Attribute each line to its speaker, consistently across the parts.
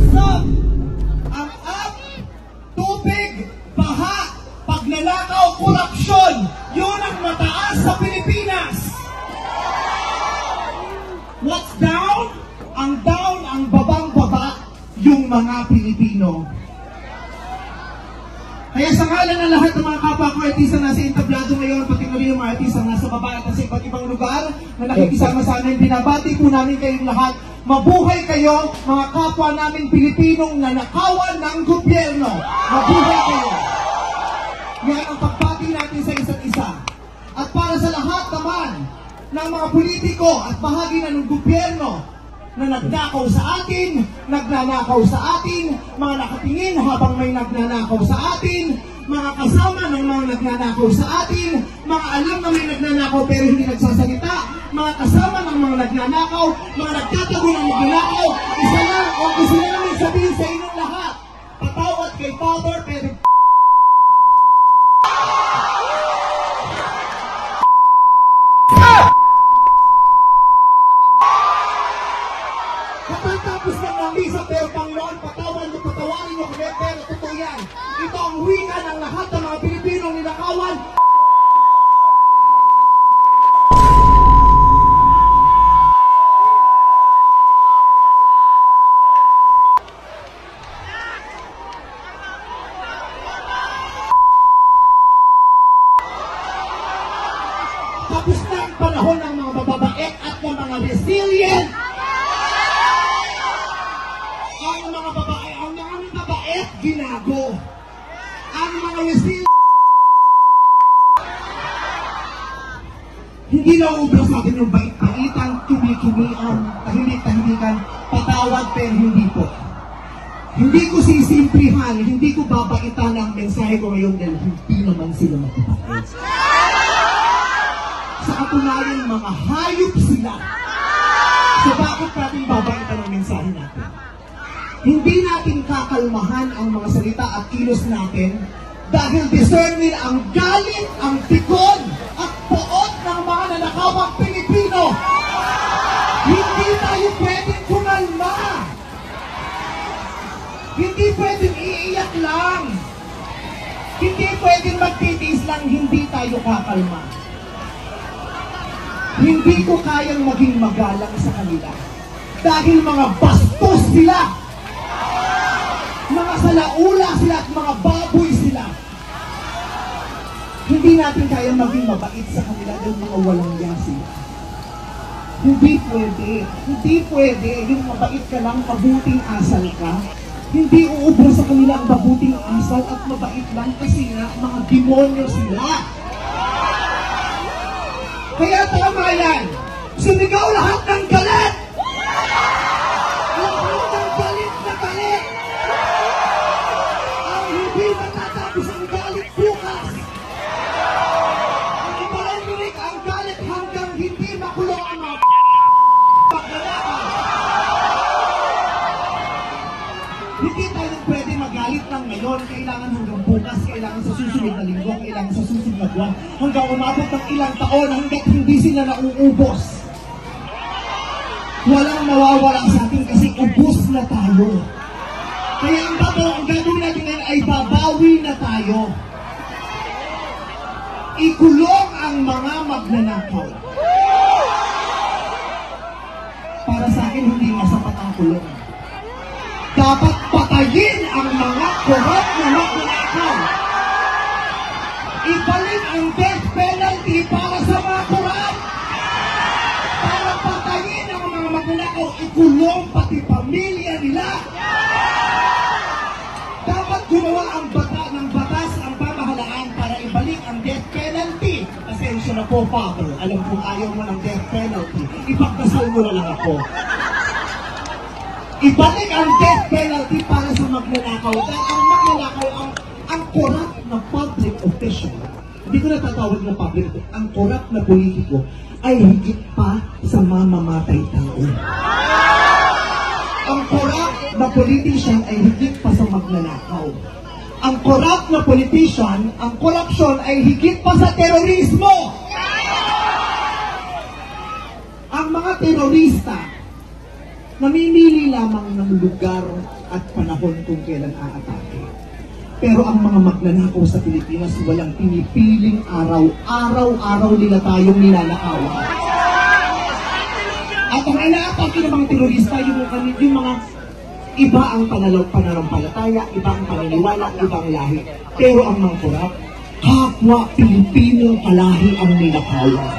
Speaker 1: sub. Ang up, tubig, baha, pagnanakaw, korupsyon. Yun ang mataas sa Pilipinas. What's down? Ang down, ang babang-baba, yung mga Pilipino. Kaya sa ngalan ng lahat ng mga kapwa ko artista na nasa entablado ngayon, pati na rin yung mga artista nasa baba at sa iba't ibang lugar na nakikisama sa amin, binabati po namin kayong lahat. Mabuhay kayo, mga kapwa namin Pilipinong nanakawan ng gobyerno. Mabuhay kayo. Yan ang pagbati natin sa isa't isa. At para sa lahat naman ng mga politiko at bahagi na ng gobyerno na nagnakaw sa atin, nagnanakaw sa atin, mga nakatingin habang may nagnanakaw sa atin, mga kasama ng mga nagnanakaw sa atin, mga alam na may nagnanakaw pero hindi nagsasalita, mga kasama ng mga nagnanakaw, mga nagtatago ng magnanakaw, isa lang o gusto namin sabihin sa inyong lahat, patawad kay Father pero tapos ng misa, pero Panginoon, patawarin niyo kami, pero totoo yan. Ito ang wika ng lahat ng mga Pilipinong ninakawan. Tapos na ang panahon ng mga mababait at ng mga resilient. Ang mga mababait, ginago. Ang mga resilient, hindi na ubra sa atin yung bait-baitan, kimi-kimian, tahimik-tahimikan, patawad pero hindi po. Hindi ko sisimplihan, hindi ko babaitan ang mensahe ko ngayon dahil hindi naman sila mababait. Sa katunayan, mga hayop sila. So bakit natin babaitan ang mensahe natin? Hindi natin kakalmahan ang mga salita at kilos natin dahil discernin ang galit, ang tikon at poot ng mga nanakawang Pilipino. Hindi tayo pwedeng kumalma. Hindi pwedeng iiyak lang. Hindi pwedeng magtitiis lang, hindi tayo kakalma. Hindi ko kayang maging magalang sa kanila dahil mga bastos sila. Mga salaula sila at mga baboy sila. Hindi natin kaya maging mabait sa kanila dahil mga walang yasi. Hindi pwede. Hindi pwede. Yung mabait ka lang, mabuting asal ka. Hindi uubra sa kanila ang mabuting asal at mabait lang kasi nga mga demonyo sila. Kaya tama yan. Sumigaw lahat ng galit. Lahat ng galit na galit. Hindi matatapos ang galit bukas. Ang ipalandinig ang galit hanggang hindi makulong ang mga paglalakad. Hindi tayo pwede magalit lang ngayon. Kailangan hanggang bukas, kailangan sa susunod na linggo, kailangan sa susunod na buwan, hanggang umabot ng ilang taon hanggang hindi sila nauubos. Walang mawawala sa atin kasi ubos na tayo. Kaya ang gagawin natin ngayon ay babawi na tayo. Ikulong ang mga magnanakaw. Para sa akin, hindi masapat ang kulong. Dapat patayin ang mga korap na magnanakaw. Ibalik ang death penalty para sa mga korap. Para patayin ang mga magnanakaw, ikulong pati pamilya nila. Gumawa ang batas ang pamahalaan para ibalik ang death penalty. Pasensya na po, Father. Alam kong ayaw mo ng death penalty. Ipagdasal mo na lang ako. Ibalik ang death penalty para sa magnanakaw. Dahil ang magnanakaw, ang corrupt na public official, hindi ko natatawag na public official, ang corrupt na politiko ay higit pa sa mamamatay tao. Ang corrupt na politician ay higit pa sa magnanakaw. Ang corrupt na politician, ang corruption ay higit pa sa terorismo. Ang mga terorista, namimili lamang ng lugar at panahon kung kailan aatake. Pero ang mga magnanakaw sa Pilipinas, walang pinipiling araw. Araw-araw nila tayong ninanakawan. At ang inaatake ng mga terorista, yung mga iba ang pananampalataya, iba ang paniniwala, iba ang lahi. Pero ang mga kurap, kapwa Pilipinong kalahi ang ninakawan.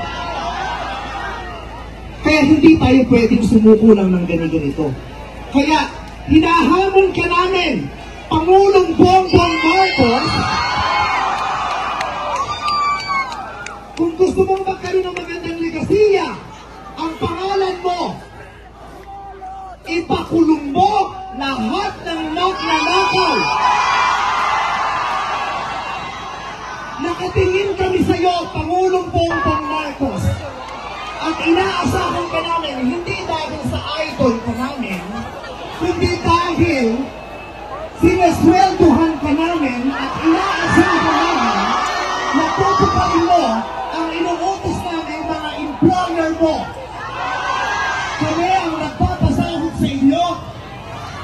Speaker 1: Kaya hindi tayo pwedeng sumuko lang ng ganito. Kaya hinahamon ka namin, Pangulong Bongbong Marcos, kung gusto mong magkaroon ng magandang legasiya, ang pangalan mo, ipakulong mo lahat ng nagnanakaw. Nakatingin kami sa iyo, Pangulong Bongbong Marcos, at inaasahan ka namin, hindi dahil sa idol ka namin, kundi dahil sineswelduhan ka namin at inaasahan ka namin na tutuparin mo ang inuutos namin mga employer mo. Kami ang nagpapasahod sa inyo,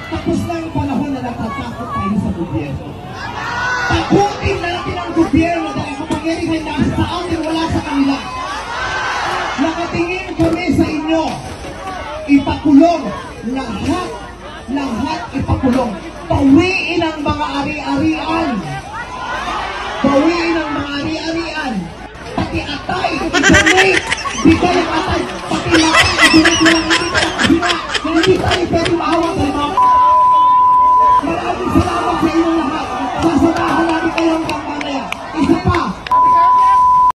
Speaker 1: tapos na ang panahon na natatakot tayo sa gobyerno. Takutin natin ang gobyerno dahil kapangyarihan nasa sa atin, wala sa kanila. Nakatingin kami sa inyo, ipakulong lahat ipakulong. Bawiin ang mga ari-arian. Bawiin ang mga ari-arian. Pati atay, i-donate. Bigay ang atay. Pati lahat, i-donate lang. Hindi tayo